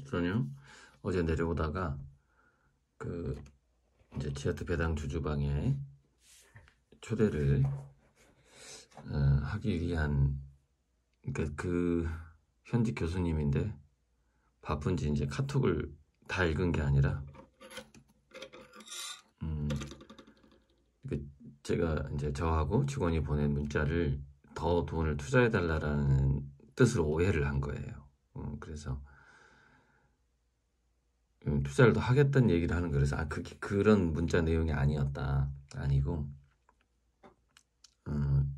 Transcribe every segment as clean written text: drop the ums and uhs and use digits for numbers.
저는요 어제 내려오다가 그 이제 지하트 배당 주주방에 초대를 하기 위한, 그러니까 그 현직 교수님인데 바쁜지 이제 카톡을 다 읽은 게 아니라 그 제가 이제 저하고 직원이 보낸 문자를 더 돈을 투자해 달라라는 뜻으로 오해를 한 거예요. 그래서 투자를 더 하겠다는 얘기를 하는 거예요. 그래서 그게 그런 문자 내용이 아니었다. 아니고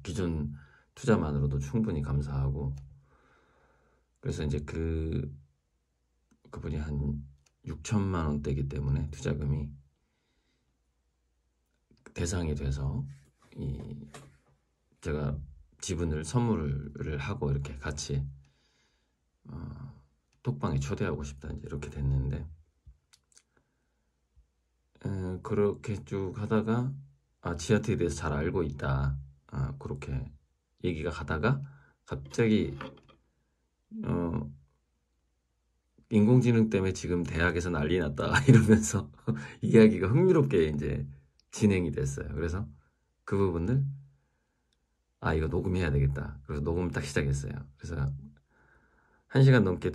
기존 투자만으로도 충분히 감사하고, 그래서 이제 그분이 한 6천만 원대이기 때문에 투자금이 대상이 돼서 제가 지분을 선물을 하고 이렇게 같이 톡방에 초대하고 싶다 이제 이렇게 됐는데, 그렇게 쭉 하다가 지하트에 대해서 잘 알고 있다, 그렇게 얘기가 가다가 갑자기 인공지능 때문에 지금 대학에서 난리 났다 이러면서 이야기가 흥미롭게 이제 진행이 됐어요. 그래서 그 부분을 이거 녹음해야 되겠다. 그래서 녹음 딱 시작했어요. 그래서 1시간 넘게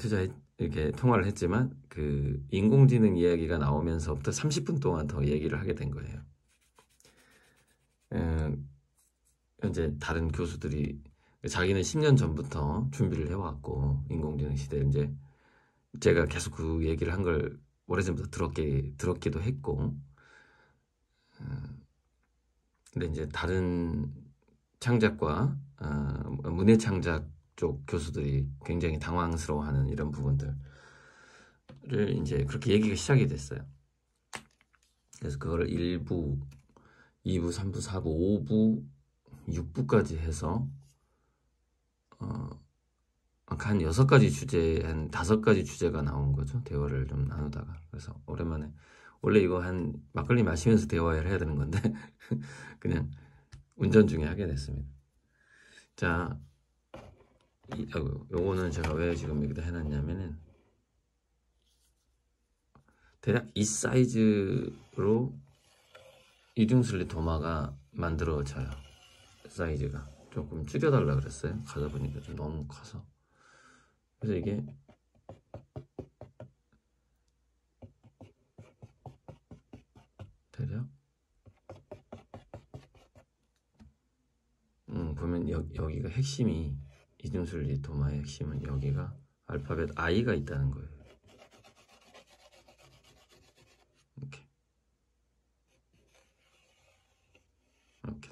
이렇게 통화를 했지만 그 인공지능 이야기가 나오면서부터 30분 동안 더 얘기를 하게 된 거예요. 현재 다른 교수들이 자기는 10년 전부터 준비를 해왔고, 인공지능 시대에 이제 제가 계속 그 얘기를 한 걸 오래전부터 들었기도 했고, 근데 이제 다른 창작과 문예 창작 쪽 교수들이 굉장히 당황스러워하는 이런 부분들을 이제 그렇게 얘기가 시작이 됐어요. 그래서 그거를 1부, 2부, 3부, 4부, 5부, 6부까지 해서 한 6가지 주제, 한 5가지 주제가 나온 거죠. 대화를 좀 나누다가. 그래서 오랜만에, 원래 이거 한 막걸리 마시면서 대화를 해야 되는 건데 그냥 운전 중에 하게 됐습니다. 자, 요거는 제가 왜 지금 여기다 해놨냐면은, 대략 이 사이즈로 이중슬릿 도마가 만들어져요. 사이즈가 조금 줄여달라 그랬어요. 가다 보니까 좀 너무 커서. 그래서 이게 대략 보면 여기가 핵심이, 이중슬릿 도마의 핵심은 여기가 알파벳 I가 있다는 거예요. 이렇게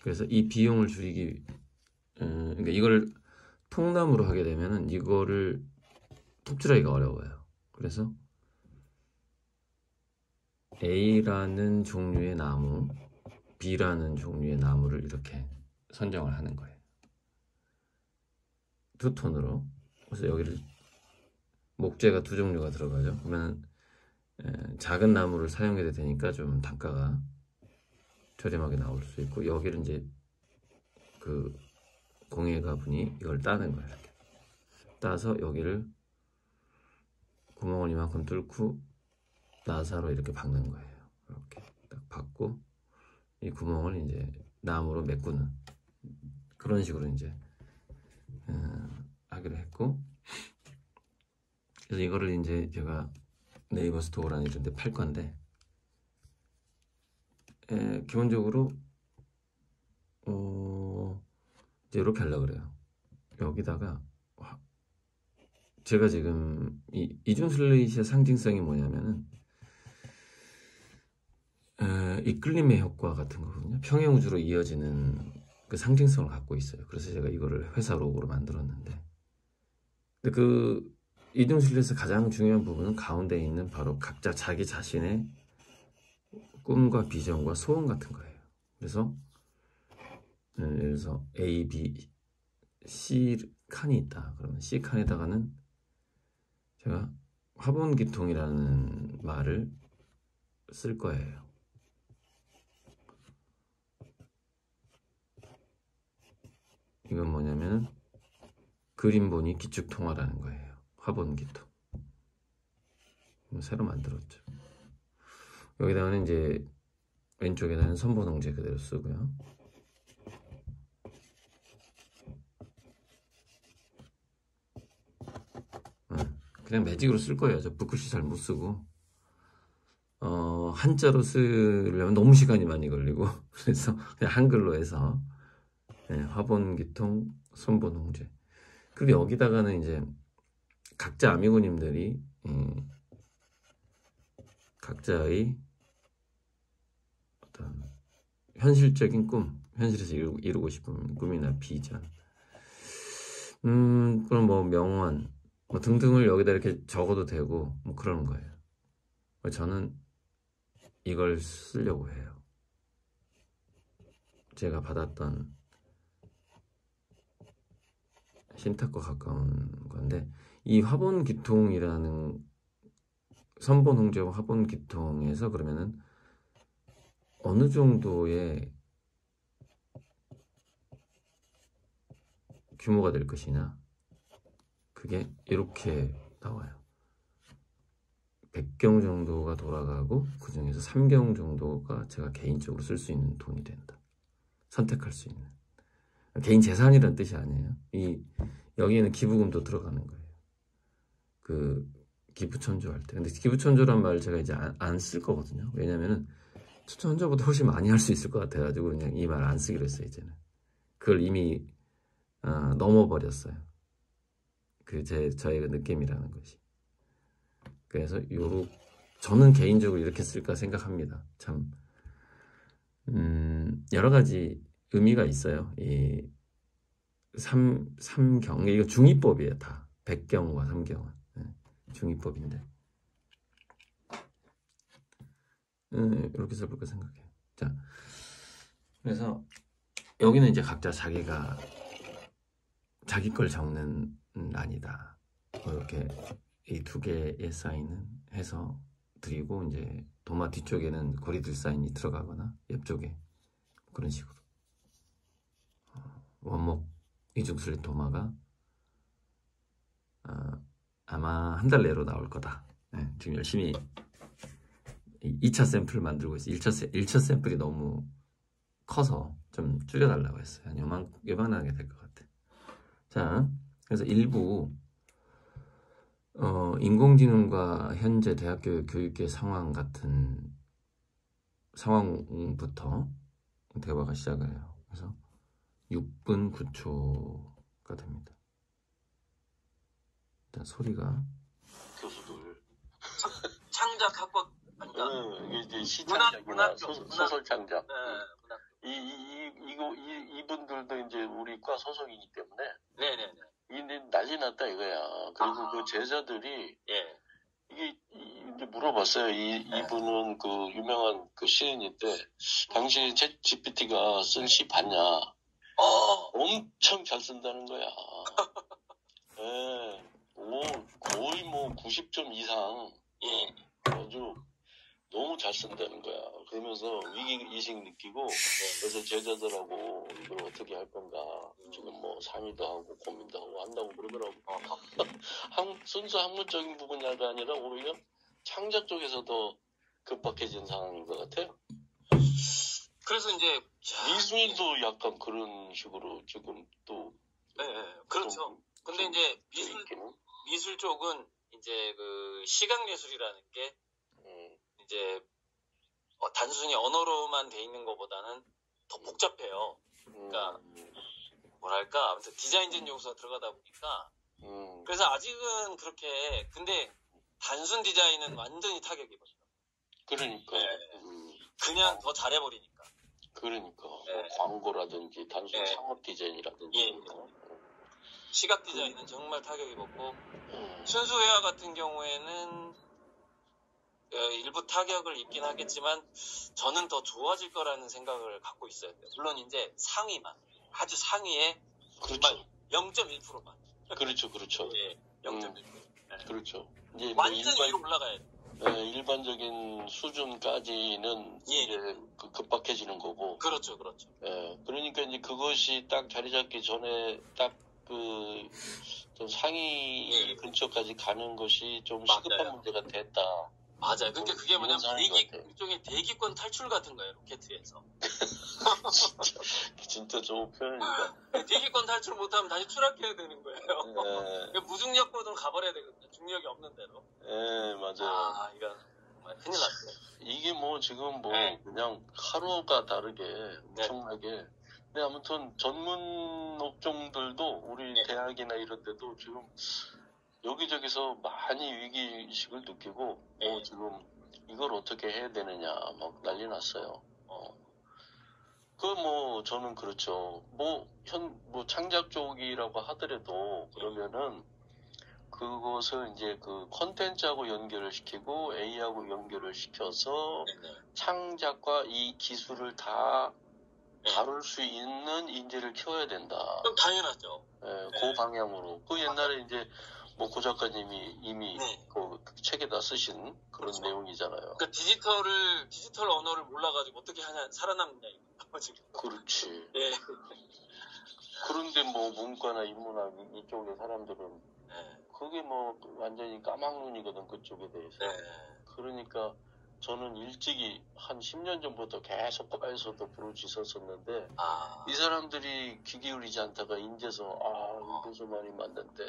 그래서 이 비용을 줄이기, 그러니까 이걸 통나무로 하게 되면은 이거를 톱질하기가 어려워요. 그래서 A라는 종류의 나무, B라는 종류의 나무를 이렇게 선정을 하는 거예요. 두 톤으로. 그래서 여기를 목재가 2종류가 들어가죠. 그러면 작은 나무를 사용해도 되니까 좀 단가가 저렴하게 나올 수 있고, 여기를 이제 그 공예가분이 이걸 따는 거예요. 이렇게 따서 여기를 구멍을 이만큼 뚫고 나사로 이렇게 박는 거예요. 이렇게 딱 박고 이 구멍을 이제 나무로 메꾸는 그런 식으로 이제 하기로 했고, 그래서 이거를 이제 제가 네이버 스토어라는 이런 데 팔 건데, 기본적으로 이제 이렇게 하려고 그래요. 여기다가 제가 지금 이중슬릿의 상징성이 뭐냐면은 이끌림의 효과 같은 거거든요. 평행우주로 이어지는 그 상징성을 갖고 있어요. 그래서 제가 이거를 회사 로고로 만들었는데, 근데 그 이중슬릿의 가장 중요한 부분은 가운데 있는 바로 각자 자기 자신의 꿈과 비전과 소원 같은 거예요. 그래서 예를 들어서 A, B, C 칸이 있다. 그러면 C 칸에다가는 제가 화분기통이라는 말을 쓸 거예요. 이건 뭐냐면 그림보니 기축통화라는 거예요. 화본기통. 새로 만들었죠. 여기다가는 이제 왼쪽에다는 선본홍제 그대로 쓰고요. 그냥 매직으로 쓸 거예요. 저 붓글씨 잘 못 쓰고. 한자로 쓰려면 너무 시간이 많이 걸리고. 그래서 그냥 한글로 해서. 네, 화본기통, 선본홍제. 그리고 여기다가는 이제 각자 아미고님들이 각자의 어떤 현실적인 꿈, 현실에서 이루고 싶은 꿈이나 비전, 그럼 뭐 명언, 뭐 등등을 여기다 이렇게 적어도 되고 뭐 그러는 거예요. 저는 이걸 쓰려고 해요. 제가 받았던 신탁과 가까운 건데, 이 화본기통이라는 선본홍제와 화본기통에서 그러면은 어느 정도의 규모가 될 것이냐, 그게 이렇게 나와요. 100경 정도가 돌아가고 그 중에서 3경 정도가 제가 개인적으로 쓸 수 있는 돈이 된다. 선택할 수 있는. 개인 재산이라는 뜻이 아니에요. 여기에는 기부금도 들어가는 거예요. 그 기부천조할 때. 근데 기부천조란 말을 제가 이제 안 쓸 거거든요. 왜냐면은 천조보다 훨씬 많이 할 수 있을 것 같아가지고 그냥 이 말 안 쓰기로 했어요. 이제는 그걸 이미 넘어버렸어요. 저의 그 느낌이라는 것이. 그래서 저는 개인적으로 이렇게 쓸까 생각합니다. 참 여러 가지 의미가 있어요. 이 삼경, 이거 중의법이에요. 다 100경과 3경은 중의법인데 이렇게 써볼까 생각해요. 자, 그래서 여기는 이제 각자 자기 걸 적는 란이다. 이렇게 이 두 개의 사인은 해서 드리고, 이제 도마 뒤쪽에는 고리들 사인이 들어가거나 옆쪽에 그런 식으로 원목 이중슬립 도마가 아마 한 달 내로 나올 거다. 네, 지금 열심히 2차 샘플 만들고 있어요. 1차 샘플이 너무 커서 좀 줄여달라고 했어요. 한 요만하게 될 것 같아요. 자, 그래서 일부 인공지능과 현재 대학교 교육계 상황 같은 상황부터 대화가 시작을 해요. 그래서 6분 9초가 됩니다. 일단 소리가 교수들 창작학과 아닌가? 이게 시창작이나 소설 창작. 네, 이분들도 이제 우리 과 소속이기 때문에. 네네네. 이게 난리 났다 이거야. 그리고 그 제자들이 예. 이게 이제 물어봤어요. 이분은 그 유명한 그 시인인데 당시 GPT가 쓴 시 봤냐? 엄청 잘 쓴다는 거야. 예. 거의 뭐 90점 이상. 예. 아주 너무 잘 쓴다는 거야. 그러면서 위기의식 느끼고, 그래서 제자들하고 이걸 어떻게 할 건가. 지금 뭐 상의도 하고 고민도 하고 한다고 그러더라고. 순수 학문적인 부분이 아니라 오히려 창작 쪽에서 더 급박해진 상황인 것 같아요. 그래서 이제 미술도 약간 그런 식으로 지금 또. 네, 그렇죠. 근데 이제 미술 쪽은 이제 그 시각 예술이라는 게 이제 단순히 언어로만 돼 있는 것보다는 더 복잡해요. 그러니까 뭐랄까, 아무튼 디자인적인 요소가 들어가다 보니까 그래서 아직은 그렇게. 근데 단순 디자인은 완전히 타격이 입었어요. 그러니까 그냥 더 잘해버리니까. 그러니까 뭐 광고라든지 단순 상업 디자인이라든지 시각 디자인은 정말 타격이 입었고 순수 회화 같은 경우에는 일부 타격을 입긴 하겠지만 저는 더 좋아질 거라는 생각을 갖고 있어요. 물론 이제 상위만, 아주 상위에 그렇죠. 0.1%만. 그렇죠. 예, 0.1%. 그렇죠. 이제 완전히 위로 올라가야 돼. 일반적인 수준까지는 이제 급박해지는 거고. 그렇죠. 예, 그러니까 이제 그것이 딱 자리 잡기 전에 딱 그 좀 상위 근처까지 가는 것이 좀 시급한 문제가 됐다. 맞아요. 그러니까 그게 뭐냐면 일종의 대기권 탈출 같은 거예요, 로켓에서. 진짜 좋은 표현이다. 대기권 탈출 못하면 다시 추락해야 되는 거예요. 네. 무중력으로 가버려야 되거든요. 중력이 없는 대로. 네, 맞아요. 이건 정말 큰일 났어요. 이게 뭐 지금 뭐 그냥 하루가 다르게 엄청나게. 근데 아무튼 전문 업종들도 우리 대학이나 이런 데도 지금 여기저기서 많이 위기의식을 느끼고 지금 이걸 어떻게 해야 되느냐 막 난리 났어요. 뭐 저는 그렇죠. 뭐 창작 쪽이라고 하더라도 그러면은 그것을 이제 그 콘텐츠하고 연결을 시키고 A하고 연결을 시켜서 창작과 이 기술을 다 다룰 수 있는 인재를 키워야 된다. 그럼 당연하죠. 그 방향으로. 그 옛날에 이제 뭐 고 작가님이 이미 그 책에다 쓰신 그런 내용이잖아요. 그러니까 디지털 언어를 몰라가지고 어떻게 살아남느냐 이거 지금. 그렇지. 네. 그런데 뭐 문과나 인문학 이쪽의 사람들은 그게 뭐 완전히 까막눈이거든 그쪽에 대해서. 그러니까 저는 일찍이 한 10년 전부터 계속 과에서도 부르짖었었는데 이 사람들이 귀 기울이지 않다가 인제서 이래서 많이 맞는데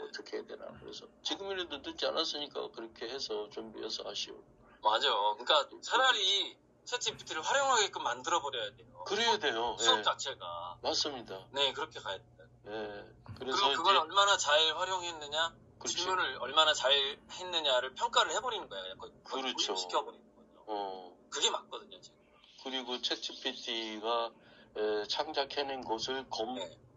어떻게 해야 되나. 그래서 지금이라도 늦지 않았으니까 그렇게 해서 준비해서 하시오. 맞아. 그러니까 차라리 챗GPT를 활용하게끔 만들어버려야 돼요. 그래야 돼요. 수업 자체가. 맞습니다. 네, 그렇게 가야 된다. 그래서 그리고 그걸 얼마나 잘 활용했느냐, 그렇지. 질문을 얼마나 잘 했느냐를 평가를 해버리는 거예요. 그렇죠. 시켜버리는 거죠. 그게 맞거든요, 지금. 그리고 챗GPT가 창작해낸 것을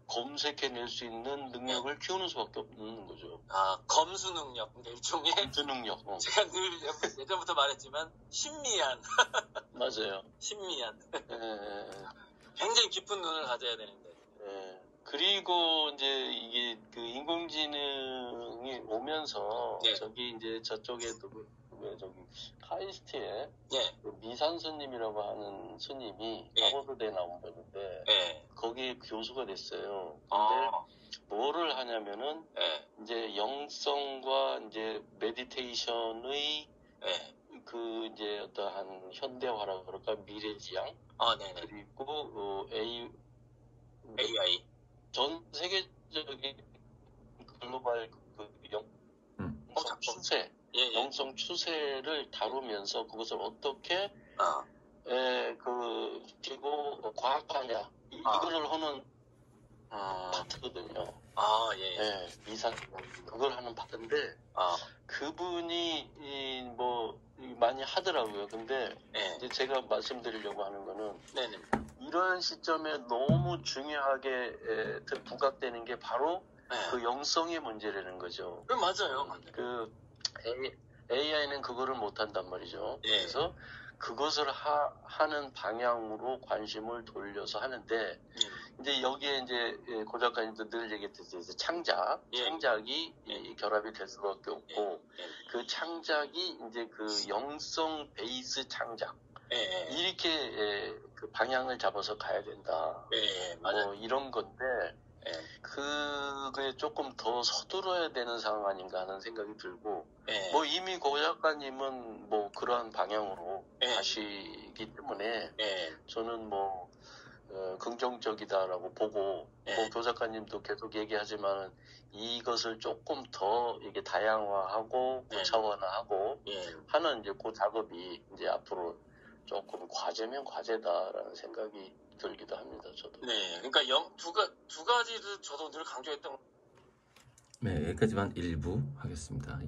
검색해낼 수 있는 능력을 키우는 수밖에 없는 거죠. 검수 능력. 그러니까 일종의. 검수 능력. 제가 늘 예전부터 말했지만, 신미한. 맞아요. 신미한. 굉장히 깊은 눈을 가져야 되는데. 그리고 이제 이게 그 인공지능이 오면서 저기 이제 저쪽에도 저기 카이스트에 그 미산 스님이라고 하는 스님이 하버드대에 나온 분인데 거기 교수가 됐어요. 근데 뭐를 하냐면은 이제 영성과 이제 메디테이션의 그 이제 어떠한 현대화라 그럴까 미래지향 그리고 AI 전 세계적인 글로벌 영성 추세, 영성 추세를 다루면서 그것을 어떻게 그리고 과학하냐 이거를 하는 파트거든요. 미산 그걸 하는 파트인데 그분이 뭐 많이 하더라고요. 근데 이제 제가 말씀드리려고 하는 거는 이런 시점에 너무 중요하게 부각되는 게 바로 그 영성의 문제라는 거죠. 맞아요. 그 AI는 그거를 못 한단 말이죠. 그래서 그것을 하는 방향으로 관심을 돌려서 하는데 이제 여기에 이제 고 작가님도 늘 얘기했듯이 창작이 결합이 될 수밖에 없고 그 창작이 이제 그 영성 베이스 창작 이렇게 그 방향을 잡아서 가야 된다. 뭐 이런 건데 그게 조금 더 서두러야 되는 상황 아닌가 하는 생각이 들고 뭐 이미 고 작가님은 뭐 그러한 방향으로 가시기 때문에 저는 뭐 긍정적이다라고 보고 뭐 고 작가님도 계속 얘기하지만 이것을 조금 더 이게 다양화하고 고차원화하고 하는 이제 그 작업이 이제 앞으로 조금 과제면 과제다라는 생각이 들기도 합니다. 저도. 그러니까 두 가지를 저도 늘 강조했던. 여기까지만 일부 하겠습니다.